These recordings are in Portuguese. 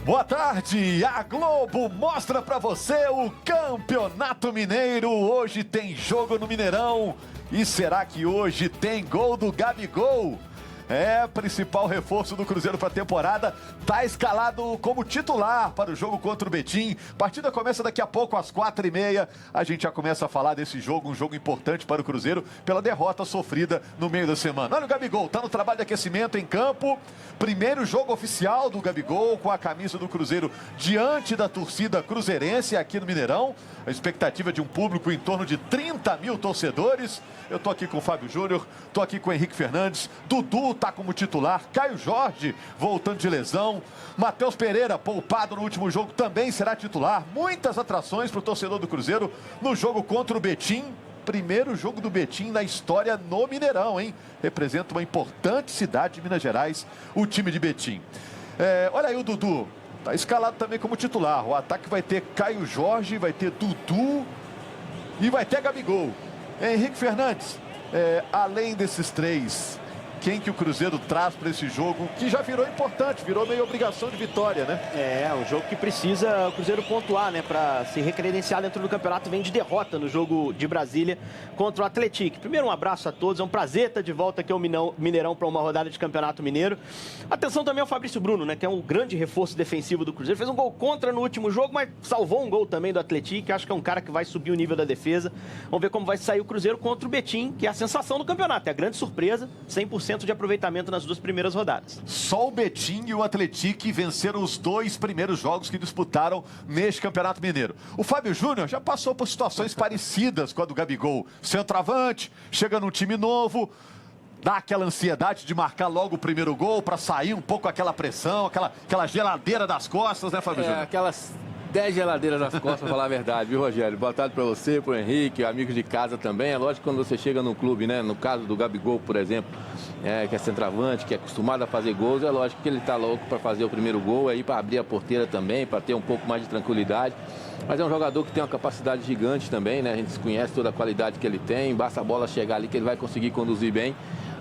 Boa tarde, a Globo mostra pra você o Campeonato Mineiro. Hoje tem jogo no Mineirão. E será que hoje tem gol do Gabigol? Principal reforço do Cruzeiro para a temporada, tá escalado como titular para o jogo contra o Betim. A partida começa daqui a pouco às 4h30. A gente já começa a falar desse jogo, um jogo importante para o Cruzeiro pela derrota sofrida no meio da semana. Olha o Gabigol, tá no trabalho de aquecimento em campo. Primeiro jogo oficial do Gabigol com a camisa do Cruzeiro diante da torcida cruzeirense aqui no Mineirão. A expectativa de um público em torno de 30 mil torcedores. Eu tô aqui com o Fábio Júnior, tô aqui com o Henrique Fernandes, Dudu tá como titular, Caio Jorge voltando de lesão, Matheus Pereira, poupado no último jogo, também será titular. Muitas atrações para o torcedor do Cruzeiro no jogo contra o Betim. Primeiro jogo do Betim na história no Mineirão, hein? Representa uma importante cidade de Minas Gerais, o time de Betim. Olha aí o Dudu, tá escalado também como titular. O ataque vai ter Caio Jorge, vai ter Dudu e vai ter Gabigol. Henrique Fernandes, além desses três, quem que o Cruzeiro traz para esse jogo, que já virou importante, virou meio obrigação de vitória, né? Um jogo que precisa o Cruzeiro pontuar, né? Para se recredenciar dentro do campeonato. Vem de derrota no jogo de Brasília contra o Atlético. Primeiro, um abraço a todos. É um prazer estar de volta aqui ao Mineirão para uma rodada de Campeonato Mineiro. Atenção também ao Fabrício Bruno, né? Que é um grande reforço defensivo do Cruzeiro. Fez um gol contra no último jogo, mas salvou um gol também do Atlético. Acho que é um cara que vai subir o nível da defesa. Vamos ver como vai sair o Cruzeiro contra o Betim, que é a sensação do campeonato. É a grande surpresa, 100% de aproveitamento nas duas primeiras rodadas. Só o Betim e o Atlético venceram os dois primeiros jogos que disputaram neste Campeonato Mineiro. O Fábio Júnior já passou por situações parecidas com a do Gabigol. Centroavante, chega num time novo, dá aquela ansiedade de marcar logo o primeiro gol para sair um pouco aquela pressão, aquela geladeira das costas, né, Fábio Júnior? Aquelas 10 geladeiras nas costas, para falar a verdade, viu, Rogério? Boa tarde para você, para o Henrique, amigos de casa também. É lógico que quando você chega no clube, né? No caso do Gabigol, por exemplo, que é centroavante, que é acostumado a fazer gols, é lógico que ele está louco para fazer o primeiro gol, aí para abrir a porteira também, para ter um pouco mais de tranquilidade. Mas é um jogador que tem uma capacidade gigante também, né? A gente conhece toda a qualidade que ele tem, basta a bola chegar ali que ele vai conseguir conduzir bem.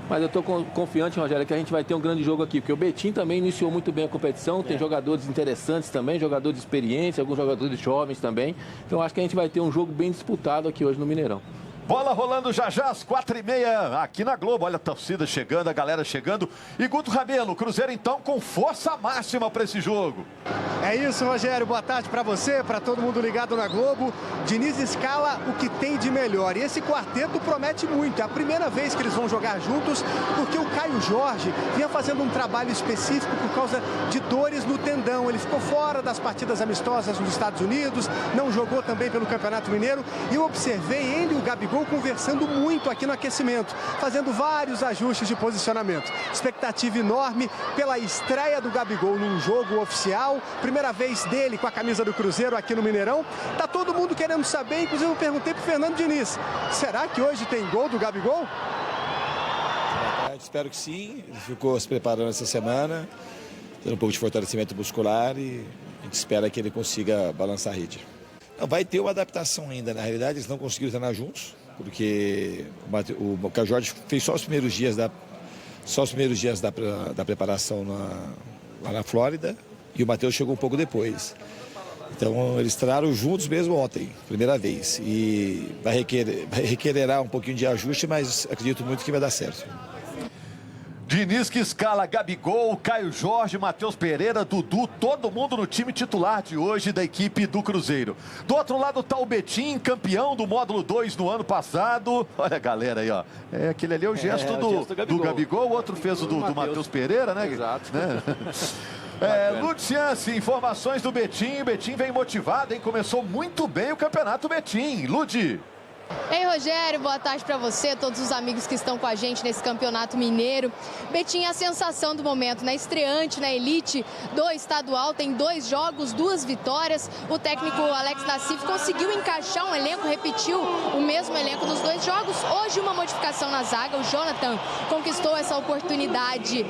Mas eu estou confiante, Rogério, que a gente vai ter um grande jogo aqui, porque o Betim também iniciou muito bem a competição, tem jogadores interessantes também, jogadores experientes, alguns jogadores jovens também. Então acho que a gente vai ter um jogo bem disputado aqui hoje no Mineirão. Bola rolando já às 4h30 aqui na Globo. Olha a torcida chegando, a galera chegando. E Guto Rabelo, Cruzeiro então com força máxima para esse jogo. É isso, Rogério. Boa tarde para você, para todo mundo ligado na Globo. Diniz escala o que tem de melhor. E esse quarteto promete muito. É a primeira vez que eles vão jogar juntos, porque o Caio Jorge vinha fazendo um trabalho específico por causa de dores no tendão. Ele ficou fora das partidas amistosas nos Estados Unidos, não jogou também pelo Campeonato Mineiro. E eu observei ele e o Gabigol conversando muito aqui no aquecimento, fazendo vários ajustes de posicionamento. Expectativa enorme pela estreia do Gabigol num jogo oficial, primeira vez dele com a camisa do Cruzeiro aqui no Mineirão. Tá todo mundo querendo saber, inclusive eu perguntei pro Fernando Diniz, será que hoje tem gol do Gabigol? Espero que sim, ele ficou se preparando essa semana, tendo um pouco de fortalecimento muscular e a gente espera que ele consiga balançar a rede. Não, vai ter uma adaptação ainda, na realidade eles não conseguiram treinar juntos, porque o Caio Jorge fez só os primeiros dias da preparação lá na Flórida e o Matheus chegou um pouco depois. Então eles treinaram juntos mesmo ontem, primeira vez. E requererá um pouquinho de ajuste, mas acredito muito que vai dar certo. Diniz que escala Gabigol, Caio Jorge, Matheus Pereira, Dudu, todo mundo no time titular de hoje da equipe do Cruzeiro. Do outro lado está o Betim, campeão do módulo 2 no ano passado. Olha a galera aí, ó. Aquele ali é o gesto, do Gabigol, o outro fez o do Matheus Pereira, né? Exato. Né? Luciance, informações do Betim. O Betim vem motivado, hein? Começou muito bem o campeonato Betim. Ludi. Ei, Rogério, boa tarde para você, todos os amigos que estão com a gente nesse Campeonato Mineiro. Betim é a sensação do momento, né? Estreante na elite do estadual, tem 2 jogos, 2 vitórias. O técnico Alex Nassif conseguiu encaixar um elenco, repetiu o mesmo elenco nos 2 jogos. Hoje uma modificação na zaga, o Jonathan conquistou essa oportunidade,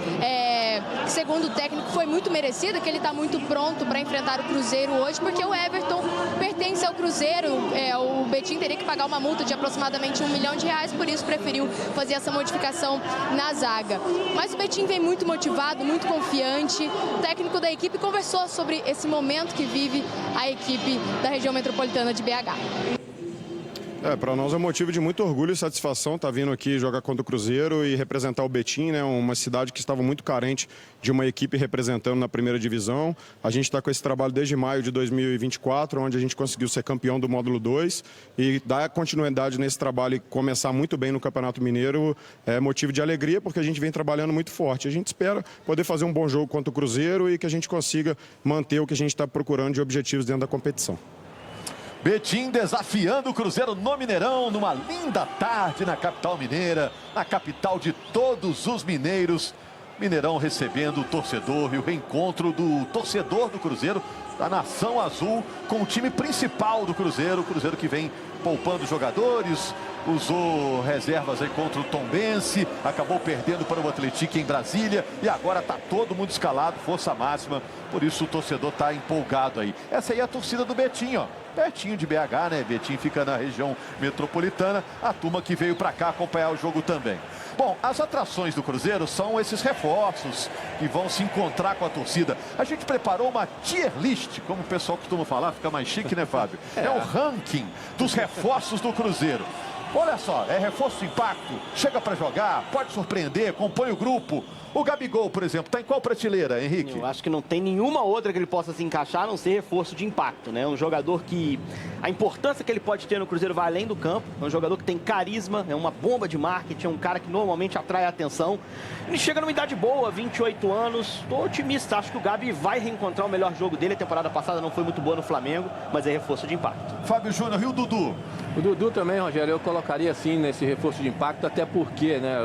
que segundo o técnico foi muito merecida, que ele está muito pronto para enfrentar o Cruzeiro hoje, porque o Everton pertence ao Cruzeiro, o Betim Betim teria que pagar uma multa de aproximadamente R$1 milhão, por isso preferiu fazer essa modificação na zaga. Mas o Betim vem muito motivado, muito confiante. O técnico da equipe conversou sobre esse momento que vive a equipe da região metropolitana de BH. Para nós é um motivo de muito orgulho e satisfação estar vindo aqui jogar contra o Cruzeiro e representar o Betim, né? Uma cidade que estava muito carente de uma equipe representando na primeira divisão. A gente está com esse trabalho desde maio de 2024, onde a gente conseguiu ser campeão do módulo 2 e dar continuidade nesse trabalho e começar muito bem no Campeonato Mineiro é motivo de alegria, porque a gente vem trabalhando muito forte. A gente espera poder fazer um bom jogo contra o Cruzeiro e que a gente consiga manter o que a gente está procurando de objetivos dentro da competição. Betim desafiando o Cruzeiro no Mineirão, numa linda tarde na capital mineira, na capital de todos os mineiros. Mineirão recebendo o torcedor e o reencontro do torcedor do Cruzeiro, da Nação Azul, com o time principal do Cruzeiro. O Cruzeiro que vem poupando jogadores, usou reservas aí contra o Tombense, acabou perdendo para o Atlético em Brasília e agora está todo mundo escalado, força máxima. Por isso o torcedor está empolgado aí. Essa aí é a torcida do Betim, ó. Pertinho de BH, né? Betim fica na região metropolitana. A turma que veio para cá acompanhar o jogo também. Bom, as atrações do Cruzeiro são esses reforços que vão se encontrar com a torcida. A gente preparou uma tier list, como o pessoal costuma falar, fica mais chique, né, Fábio? É o ranking dos reforços do Cruzeiro. Olha só, é reforço de impacto, chega para jogar, pode surpreender, compõe o grupo. O Gabigol, por exemplo, está em qual prateleira, Henrique? Eu acho que não tem nenhuma outra que ele possa se encaixar, a não ser reforço de impacto, né? Um jogador que a importância que ele pode ter no Cruzeiro vai além do campo. É um jogador que tem carisma, é uma bomba de marketing, é um cara que normalmente atrai a atenção. Ele chega numa idade boa, 28 anos. Estou otimista, acho que o Gabi vai reencontrar o melhor jogo dele. A temporada passada não foi muito boa no Flamengo, mas é reforço de impacto. Fábio Júnior e o Dudu? O Dudu também, Rogério, eu colocaria assim nesse reforço de impacto, até porque, né,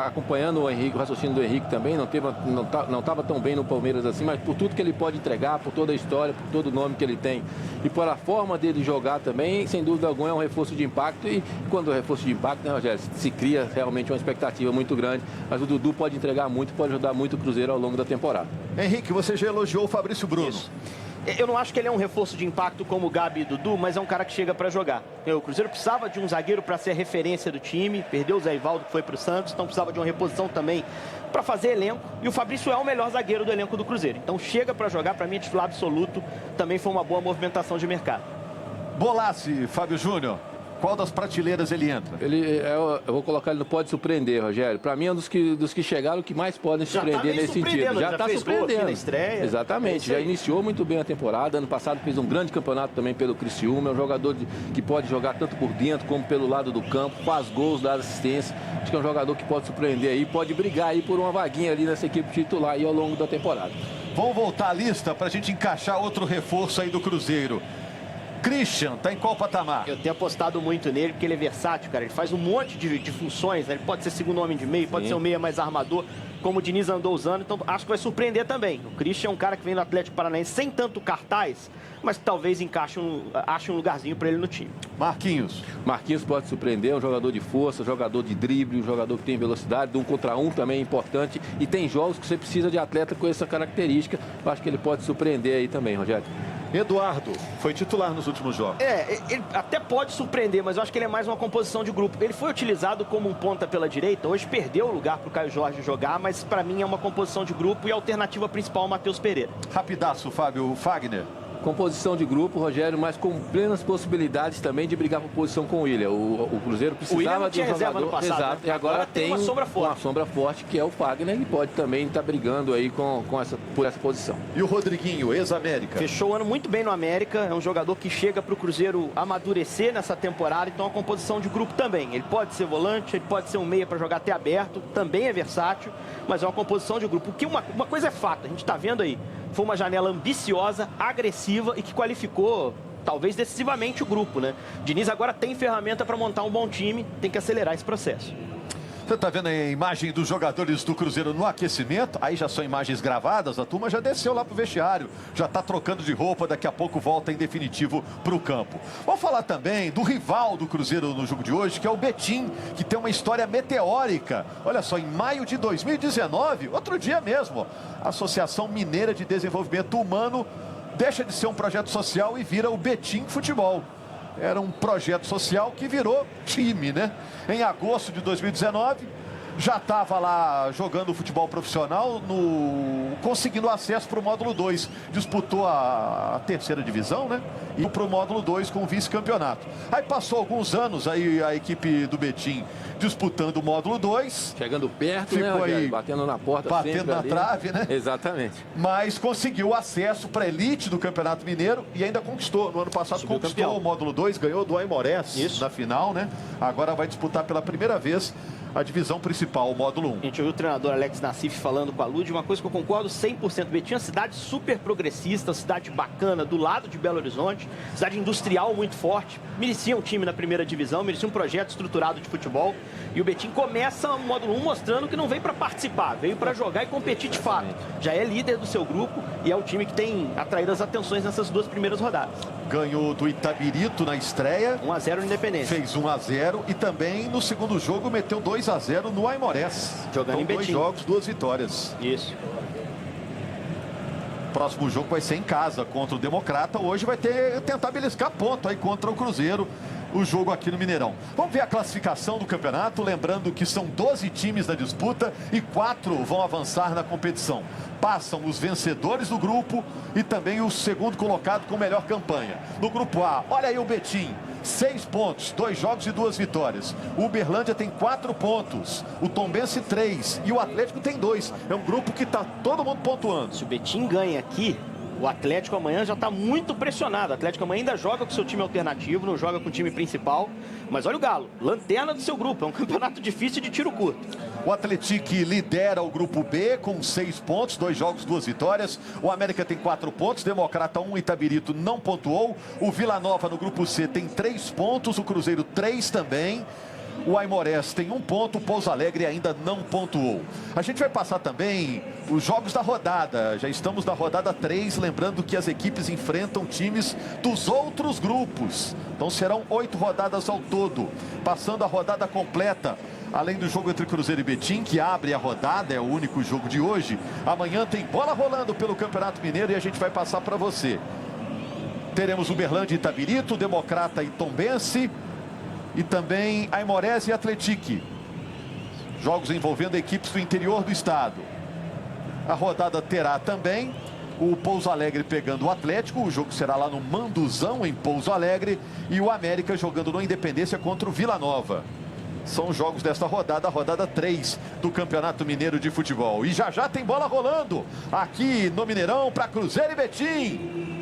acompanhando o Henrique, o raciocínio do Henrique também, não estava tão bem no Palmeiras assim, mas por tudo que ele pode entregar, por toda a história, por todo o nome que ele tem e por a forma dele jogar também, sem dúvida alguma é um reforço de impacto. E quando é reforço de impacto, né, Rogério, se cria realmente uma expectativa muito grande, mas o Dudu pode entregar muito, pode ajudar muito o Cruzeiro ao longo da temporada. Henrique, você já elogiou o Fabrício Bruno. Isso. Eu não acho que ele é um reforço de impacto como o Gabi e o Dudu, mas é um cara que chega para jogar. O Cruzeiro precisava de um zagueiro para ser a referência do time, perdeu o Zé Ivaldo que foi para o Santos, então precisava de uma reposição também para fazer elenco, e o Fabrício é o melhor zagueiro do elenco do Cruzeiro. Então chega para jogar, para mim é titular absoluto, também foi uma boa movimentação de mercado. Bolassi, Fábio Júnior. Qual das prateleiras ele entra? Eu vou colocar ele no pode surpreender, Rogério. Para mim é um dos que chegaram que mais podem surpreender nesse sentido. Já está surpreendendo. Na estreia. Exatamente. Já iniciou muito bem a temporada. Ano passado fez um grande campeonato também pelo Criciúma. É um jogador que pode jogar tanto por dentro como pelo lado do campo. Faz gols, dá assistência. Acho que é um jogador que pode surpreender aí. Pode brigar aí por uma vaguinha ali nessa equipe titular aí ao longo da temporada. Vamos voltar à lista para a gente encaixar outro reforço aí do Cruzeiro. Christian, tá em qual patamar? Eu tenho apostado muito nele, porque ele é versátil, cara. Ele faz um monte de funções, né? Ele pode ser segundo homem de meio, pode ser um meia mais armador, como o Diniz andou usando. Então, acho que vai surpreender também. O Christian é um cara que vem do Atlético Paranaense sem tanto cartaz, mas que talvez ache um lugarzinho para ele no time. Marquinhos. Marquinhos pode surpreender, é um jogador de força, jogador de drible, um jogador que tem velocidade, de 1 contra 1 também é importante. E tem jogos que você precisa de atleta com essa característica. Eu acho que ele pode surpreender aí também, Rogério. Eduardo, foi titular nos últimos jogos. Ele até pode surpreender, mas eu acho que ele é mais uma composição de grupo. Ele foi utilizado como um ponta pela direita, hoje perdeu o lugar para o Caio Jorge jogar, mas para mim é uma composição de grupo e a alternativa principal é o Matheus Pereira. Rapidaço, Fábio Fagner. Composição de grupo, Rogério, mas com plenas possibilidades também de brigar por posição com o William. O Cruzeiro precisava de um jogador, no passado, exato, né? E agora tem uma sombra forte que é o Fagner, e pode também estar brigando aí por essa posição. E o Rodriguinho, ex-América. Fechou o ano muito bem no América, é um jogador que chega para o Cruzeiro amadurecer nessa temporada, então a composição de grupo também. Ele pode ser volante, ele pode ser um meia para jogar até aberto, também é versátil, mas é uma composição de grupo. O que uma coisa é fato, a gente está vendo aí, foi uma janela ambiciosa, agressiva e que qualificou, talvez decisivamente, o grupo, né? Diniz agora tem ferramenta para montar um bom time, tem que acelerar esse processo. Você está vendo a imagem dos jogadores do Cruzeiro no aquecimento? Aí já são imagens gravadas, a turma já desceu lá pro vestiário, já está trocando de roupa, daqui a pouco volta em definitivo para o campo. Vamos falar também do rival do Cruzeiro no jogo de hoje, que é o Betim, que tem uma história meteórica. Olha só, em maio de 2019, outro dia mesmo, a Associação Mineira de Desenvolvimento Humano deixa de ser um projeto social e vira o Betim Futebol. Era um projeto social que virou time, né? Em agosto de 2019, já estava lá jogando futebol profissional, conseguindo acesso para o módulo 2. Disputou a terceira divisão, né? E para o módulo 2 com o vice-campeonato. Aí passou alguns anos aí a equipe do Betim disputando o módulo 2. Chegando perto, ficou né, Rogério? aí Batendo na porta, batendo na ali, trave, né? Exatamente. Mas conseguiu acesso para a elite do Campeonato Mineiro e ainda conquistou. No ano passado Subiu conquistou campeão. o módulo 2, ganhou do Aimorés na final, né? Agora vai disputar pela primeira vez a divisão principal, o módulo 1. A gente ouviu o treinador Alex Nassif falando com a Lud, uma coisa que eu concordo 100%. Betim é uma cidade super progressista, cidade bacana, do lado de Belo Horizonte, cidade industrial muito forte, merecia um time na primeira divisão, merecia um projeto estruturado de futebol. E o Betim começa o módulo 1 mostrando que não veio para participar, veio para jogar e competir de fato. Já é líder do seu grupo e é o time que tem atraído as atenções nessas duas primeiras rodadas. Ganhou do Itabirito na estreia. 1-0 no Independência. Fez 1-0 e também no segundo jogo meteu 2-0 no Aimorés. Jogando então, em Betim. 2 jogos, 2 vitórias. Isso. Próximo jogo vai ser em casa contra o Democrata. Hoje vai tentar beliscar ponto aí contra o Cruzeiro. O jogo aqui no Mineirão. Vamos ver a classificação do campeonato, lembrando que são 12 times na disputa e 4 vão avançar na competição. Passam os vencedores do grupo e também o segundo colocado com melhor campanha. No grupo A, olha aí o Betim, 6 pontos, 2 jogos e 2 vitórias. O Uberlândia tem 4 pontos, o Tombense 3 e o Atlético tem 2. É um grupo que está todo mundo pontuando. Se o Betim ganha aqui, o Atlético amanhã já está muito pressionado. O Atlético amanhã ainda joga com seu time alternativo, não joga com o time principal. Mas olha o Galo, lanterna do seu grupo. É um campeonato difícil de tiro curto. O Atlético lidera o grupo B com 6 pontos, 2 jogos, 2 vitórias. O América tem 4 pontos, Democrata 1, Itabirito não pontuou. O Vila Nova no grupo C tem 3 pontos, o Cruzeiro 3 também. O Aimorés tem 1 ponto, o Pouso Alegre ainda não pontuou. A gente vai passar também os jogos da rodada. Já estamos na rodada 3, lembrando que as equipes enfrentam times dos outros grupos. Então serão 8 rodadas ao todo. Passando a rodada completa, além do jogo entre Cruzeiro e Betim, que abre a rodada, é o único jogo de hoje. Amanhã tem bola rolando pelo Campeonato Mineiro e a gente vai passar para você. Teremos Uberlândia e Itabirito, Democrata e Tombense. E também Aimorés e Atlético. Jogos envolvendo equipes do interior do estado. A rodada terá também o Pouso Alegre pegando o Atlético. O jogo será lá no Manduzão, em Pouso Alegre. E o América jogando no Independência contra o Vila Nova. São os jogos desta rodada, a rodada 3 do Campeonato Mineiro de Futebol. E já tem bola rolando aqui no Mineirão para Cruzeiro e Betim.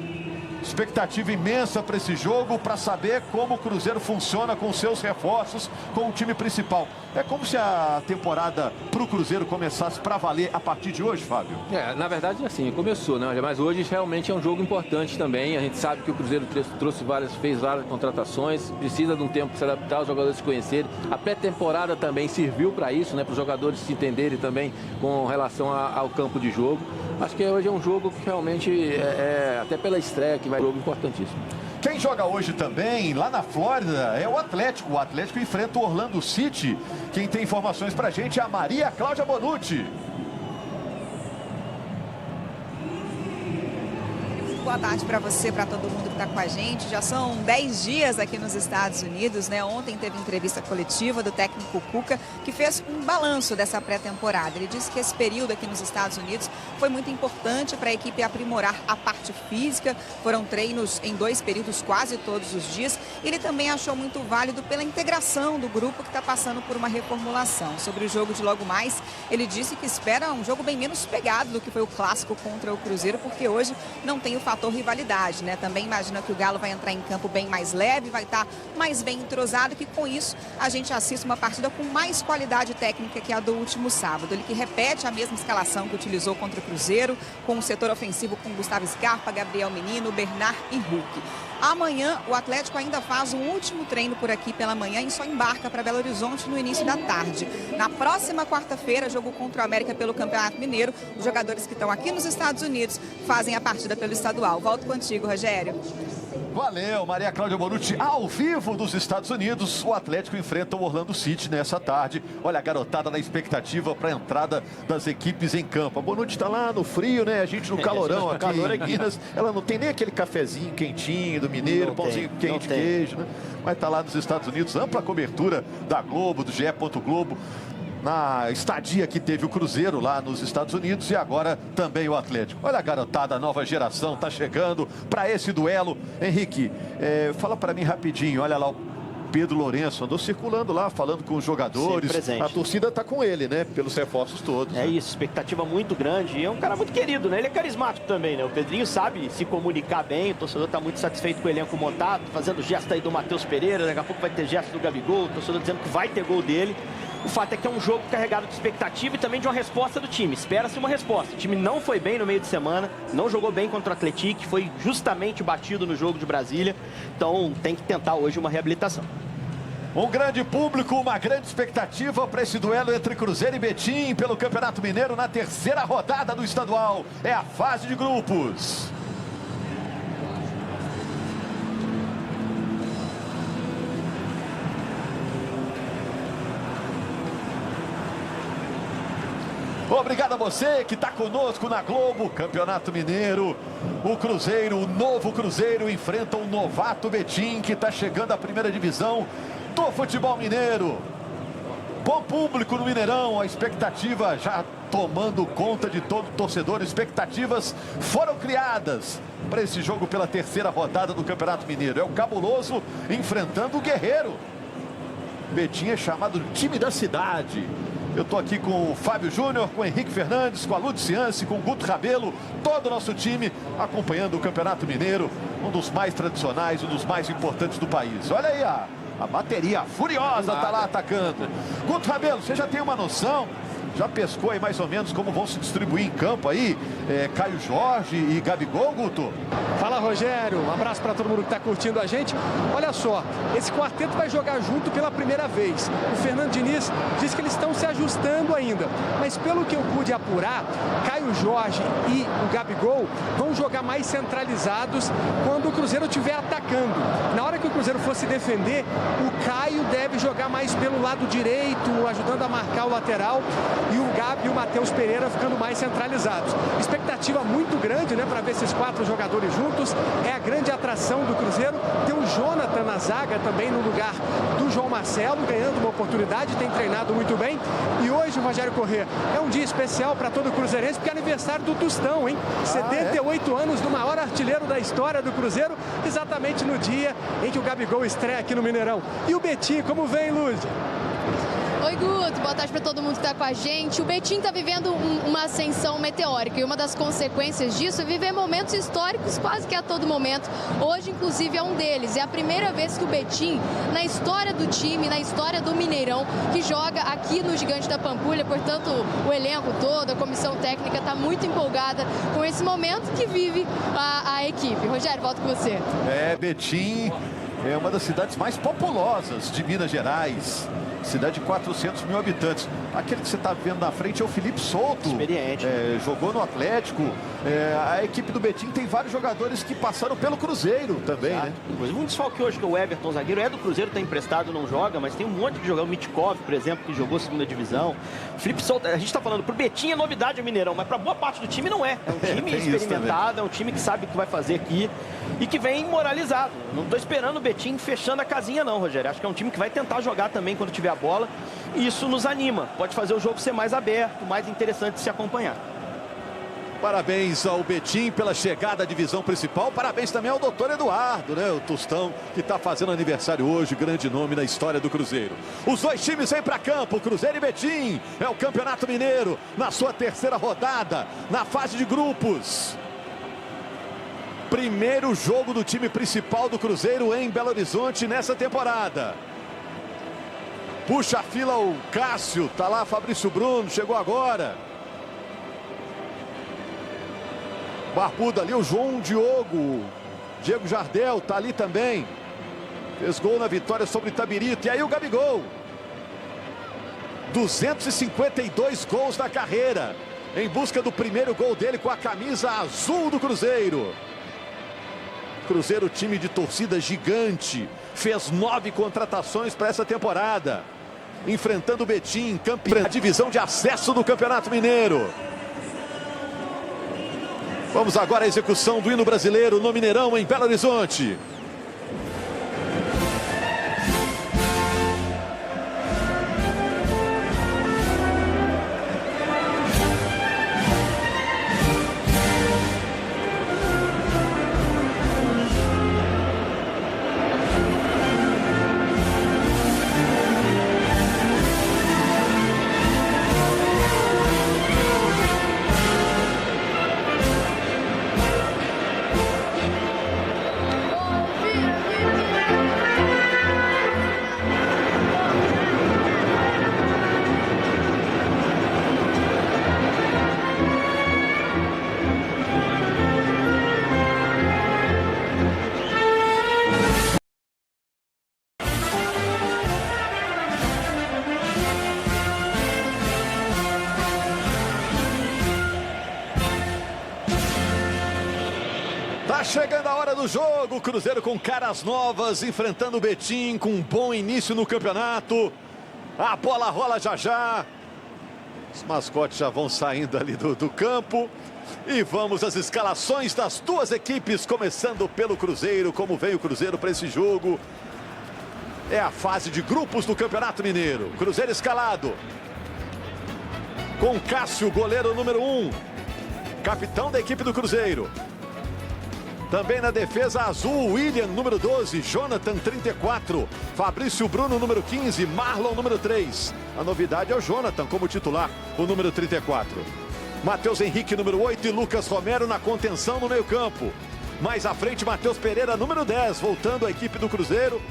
Expectativa imensa para esse jogo, para saber como o Cruzeiro funciona com seus reforços, com o time principal. É como se a temporada para o Cruzeiro começasse para valer a partir de hoje, Fábio? Na verdade, assim, começou, né? Mas hoje realmente é um jogo importante também. A gente sabe que o Cruzeiro fez várias contratações, precisa de um tempo para se adaptar, os jogadores se conhecerem. A pré-temporada também serviu para isso, né? Para os jogadores se entenderem também com relação ao campo de jogo. Acho que hoje é um jogo que realmente, até pela estreia, que vai ser um jogo importantíssimo. Quem joga hoje também, lá na Flórida, é o Atlético. O Atlético enfrenta o Orlando City. Quem tem informações pra gente é a Maria Cláudia Bonucci. Boa tarde para você, para todo mundo que está com a gente. Já são 10 dias aqui nos Estados Unidos, né? Ontem teve entrevista coletiva do técnico Cuca, que fez um balanço dessa pré-temporada. Ele disse que esse período aqui nos Estados Unidos foi muito importante para a equipe aprimorar a parte física. Foram treinos em 2 períodos quase todos os dias. Ele também achou muito válido pela integração do grupo que está passando por uma reformulação. Sobre o jogo de logo mais, ele disse que espera um jogo bem menos pegado do que foi o clássico contra o Cruzeiro, porque hoje não tem o fator rivalidade, né? Também imagina que o Galo vai entrar em campo bem mais leve, vai estar mais bem entrosado, que com isso a gente assiste uma partida com mais qualidade técnica que a do último sábado. Ele que repete a mesma escalação que utilizou contra o Cruzeiro, com o setor ofensivo com Gustavo Scarpa, Gabriel Menino, Bernard e Hulk. Amanhã o Atlético ainda faz um último treino por aqui pela manhã e só embarca para Belo Horizonte no início da tarde. Na próxima quarta-feira, jogo contra o América pelo Campeonato Mineiro. Os jogadores que estão aqui nos Estados Unidos fazem a partida pelo estadual. Volto contigo, Rogério. Valeu, Maria Cláudia Bonucci, ao vivo dos Estados Unidos. O Atlético enfrenta o Orlando City nessa tarde. Olha a garotada na expectativa para a entrada das equipes em campo. A Bonucci está lá no frio, né? A gente no calorão aqui em Minas. Ela não tem nem aquele cafezinho quentinho do mineiro, pãozinho quente, queijo, né? Mas está lá nos Estados Unidos, ampla cobertura da Globo, do GE. Globo, na estadia que teve o Cruzeiro lá nos Estados Unidos e agora também o Atlético. Olha a garotada, a nova geração tá chegando para esse duelo. Henrique, fala para mim rapidinho, olha lá o Pedro Lourenço, andou circulando lá, falando com os jogadores. A torcida tá com ele, né? Pelos reforços todos. É isso, expectativa muito grande. E é um cara muito querido, né? Ele é carismático também, né? O Pedrinho sabe se comunicar bem, o torcedor tá muito satisfeito com o elenco montado, fazendo gesto aí do Matheus Pereira, daqui a pouco vai ter gesto do Gabigol, o torcedor dizendo que vai ter gol dele. O fato é que é um jogo carregado de expectativa e também de uma resposta do time. Espera-se uma resposta. O time não foi bem no meio de semana, não jogou bem contra o Atlético, foi justamente batido no jogo de Brasília. Então tem que tentar hoje uma reabilitação. Um grande público, uma grande expectativa para esse duelo entre Cruzeiro e Betim pelo Campeonato Mineiro na terceira rodada do estadual. É a fase de grupos. Obrigado a você que está conosco na Globo. Campeonato Mineiro. O Cruzeiro, o novo Cruzeiro, enfrenta o novato Betim, que está chegando à primeira divisão do futebol mineiro. Bom público no Mineirão, a expectativa já tomando conta de todo torcedor. Expectativas foram criadas para esse jogo pela terceira rodada do Campeonato Mineiro. É o Cabuloso enfrentando o Guerreiro. Betim é chamado de time da cidade. Eu estou aqui com o Fábio Júnior, com o Henrique Fernandes, com a Luciance, com o Guto Rabelo, todo o nosso time acompanhando o Campeonato Mineiro, um dos mais tradicionais, um dos mais importantes do país. Olha aí a bateria furiosa está lá atacando. Guto Rabelo, você já tem uma noção? Já pescou aí mais ou menos como vão se distribuir em campo aí? Caio Jorge e Gabigol, Guto? Fala, Rogério. Um abraço para todo mundo que está curtindo a gente. Olha só, esse quarteto vai jogar junto pela primeira vez. O Fernando Diniz diz que eles estão se ajustando ainda. Mas pelo que eu pude apurar, Caio Jorge e o Gabigol vão jogar mais centralizados quando o Cruzeiro estiver atacando. Na hora que o Cruzeiro for se defender, o Caio deve jogar mais pelo lado direito, ajudando a marcar o lateral. E o Gabi e o Matheus Pereira ficando mais centralizados. Expectativa muito grande, né, para ver esses quatro jogadores juntos. É a grande atração do Cruzeiro. Tem o Jonathan na zaga também no lugar do João Marcelo, ganhando uma oportunidade, tem treinado muito bem. E hoje, Rogério Corrêa, é um dia especial para todo cruzeirense, porque é aniversário do Tostão, hein? 78 anos do maior artilheiro da história do Cruzeiro, exatamente no dia em que o Gabigol estreia aqui no Mineirão. E o Betim, como vem, Luz? Oi, Guto, boa tarde para todo mundo que está com a gente. O Betim está vivendo uma ascensão meteórica e uma das consequências disso é viver momentos históricos quase que a todo momento. Hoje, inclusive, é um deles. É a primeira vez que o Betim, na história do time, na história do Mineirão, que joga aqui no Gigante da Pampulha. Portanto, o elenco todo, a comissão técnica está muito empolgada com esse momento que vive a equipe. Rogério, volto com você. Betim é uma das cidades mais populosas de Minas Gerais. Cidade de 400 mil habitantes. Aquele que você está vendo na frente é o Felipe Souto. Experiente. Jogou no Atlético. A equipe do Betim tem vários jogadores que passaram pelo Cruzeiro também, né? Inclusive um desfalque hoje que o Everton, zagueiro, é do Cruzeiro, está emprestado, não joga, mas tem um monte de jogador. O Mitkov, por exemplo, que jogou segunda divisão. O Felipe Souto, a gente está falando, pro Betim é novidade o Mineirão, mas para boa parte do time não é. É um time experimentado, é um time que sabe o que vai fazer aqui e que vem moralizado. Não estou esperando o Betim fechando a casinha não, Rogério. Acho que é um time que vai tentar jogar também quando tiver a bola. E isso nos anima. Pode fazer o jogo ser mais aberto, mais interessante de se acompanhar. Parabéns ao Betim pela chegada à divisão principal. Parabéns também ao doutor Eduardo, né? O Tostão, que está fazendo aniversário hoje. Grande nome na história do Cruzeiro. Os dois times vêm para campo. Cruzeiro e Betim. É o Campeonato Mineiro na sua terceira rodada, na fase de grupos. Primeiro jogo do time principal do Cruzeiro em Belo Horizonte nessa temporada. Puxa a fila o Cássio, tá lá Fabrício Bruno, chegou agora. Barbudo ali o João Diogo, Diego Jardel tá ali também. Fez gol na vitória sobre Itabirito. E aí o Gabigol. 252 gols na carreira. Em busca do primeiro gol dele com a camisa azul do Cruzeiro. Cruzeiro, time de torcida gigante, fez 9 contratações para essa temporada. Enfrentando o Betim, campeão da divisão de acesso do Campeonato Mineiro. Vamos agora à execução do hino brasileiro no Mineirão, em Belo Horizonte. Tá chegando a hora do jogo, Cruzeiro com caras novas, enfrentando o Betim com um bom início no campeonato. A bola rola já já. Os mascotes já vão saindo ali do campo. E vamos às escalações das duas equipes, começando pelo Cruzeiro. Como vem o Cruzeiro para esse jogo? É a fase de grupos do Campeonato Mineiro. Cruzeiro escalado. Com Cássio, goleiro número 1. Capitão da equipe do Cruzeiro. Também na defesa azul, William, número 12, Jonathan, 34, Fabrício Bruno, número 15, Marlon, número 3. A novidade é o Jonathan como titular, o número 34. Matheus Henrique, número 8 e Lucas Romero na contenção no meio-campo. Mais à frente, Matheus Pereira, número 10, voltando à equipe do Cruzeiro,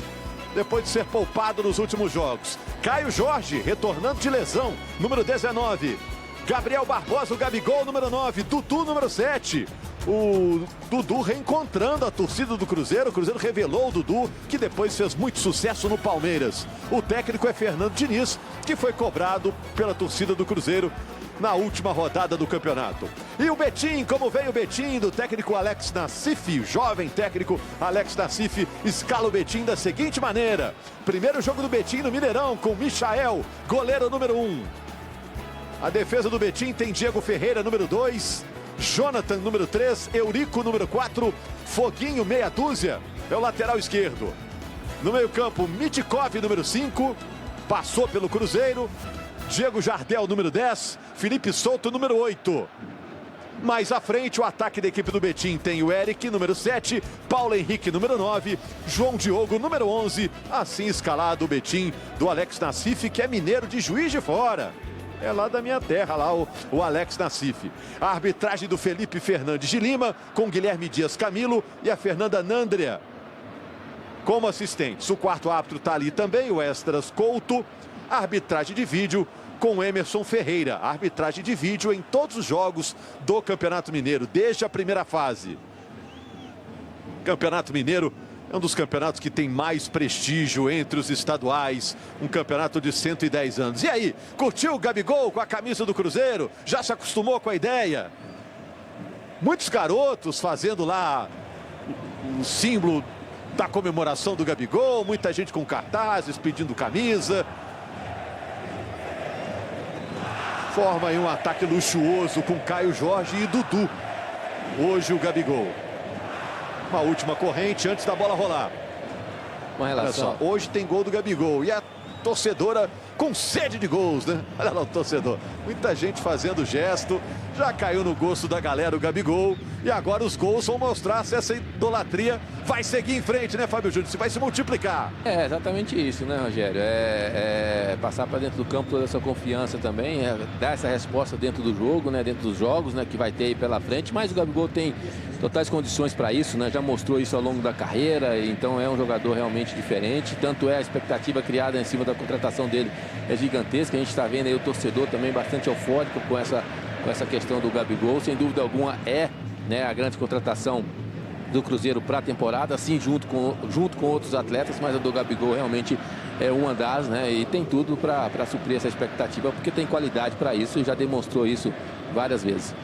depois de ser poupado nos últimos jogos. Caio Jorge, retornando de lesão, número 19. Gabriel Barbosa, o Gabigol, número 9, Dudu, número 7. O Dudu reencontrando a torcida do Cruzeiro. O Cruzeiro revelou o Dudu, que depois fez muito sucesso no Palmeiras. O técnico é Fernando Diniz, que foi cobrado pela torcida do Cruzeiro na última rodada do campeonato. E o Betim, como veio o Betim do técnico Alex Nassif, jovem técnico Alex Nassif, escala o Betim da seguinte maneira. Primeiro jogo do Betim no Mineirão, com Michael, goleiro número 1. A defesa do Betim tem Diego Ferreira, número 2. Jonathan, número 3, Eurico, número 4, Foguinho, meia dúzia, é o lateral esquerdo. No meio-campo, Mitkov, número 5, passou pelo Cruzeiro. Diego Jardel, número 10, Felipe Souto, número 8. Mais à frente, o ataque da equipe do Betim tem o Eric, número 7, Paulo Henrique, número 9, João Diogo, número 11. Assim escalado o Betim do Alex Nassif, que é mineiro de Juiz de Fora. É lá da minha terra, lá o Alex Nassif. A arbitragem do Felipe Fernandes de Lima, com Guilherme Dias Camilo e a Fernanda Nandria como assistentes. O quarto árbitro está ali também, o Estras Couto. A arbitragem de vídeo com Emerson Ferreira. A arbitragem de vídeo em todos os jogos do Campeonato Mineiro, desde a primeira fase. Campeonato Mineiro é um dos campeonatos que tem mais prestígio entre os estaduais. Um campeonato de 110 anos. E aí, curtiu o Gabigol com a camisa do Cruzeiro? Já se acostumou com a ideia? Muitos garotos fazendo lá o símbolo da comemoração do Gabigol. Muita gente com cartazes pedindo camisa. Forma aí um ataque luxuoso com Caio Jorge e Dudu. Hoje o Gabigol. Uma última corrente antes da bola rolar. Uma relação. Olha só, hoje tem gol do Gabigol. E a torcedora com sede de gols, né? Olha lá o torcedor. Muita gente fazendo gesto. Já caiu no gosto da galera o Gabigol. E agora os gols vão mostrar se essa idolatria vai seguir em frente, né, Fábio Júnior? Se vai se multiplicar. É exatamente isso, né, Rogério? Passar para dentro do campo toda essa confiança também, dar essa resposta dentro do jogo, né, dentro dos jogos, né, que vai ter aí pela frente. Mas o Gabigol tem totais condições para isso, né? Já mostrou isso ao longo da carreira, então é um jogador realmente diferente. Tanto é a expectativa criada em cima da contratação dele é gigantesca. A gente está vendo aí o torcedor também bastante eufórico com essa questão do Gabigol. Sem dúvida alguma né, a grande contratação do Cruzeiro para a temporada, assim junto com outros atletas, mas a do Gabigol realmente é uma das, né? E tem tudo para suprir essa expectativa, porque tem qualidade para isso e já demonstrou isso várias vezes.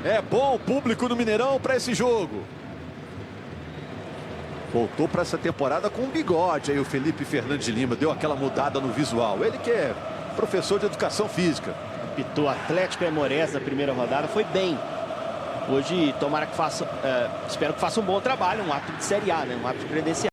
É bom o público no Mineirão para esse jogo. Voltou para essa temporada com um bigode aí o Felipe Fernandes de Lima, deu aquela mudada no visual. Ele que é professor de educação física. Pitou Atlético e Aimorés na primeira rodada, foi bem. Hoje, tomara que faça, espero que faça um bom trabalho, um árbitro de Série A, né? Um árbitro credenciado.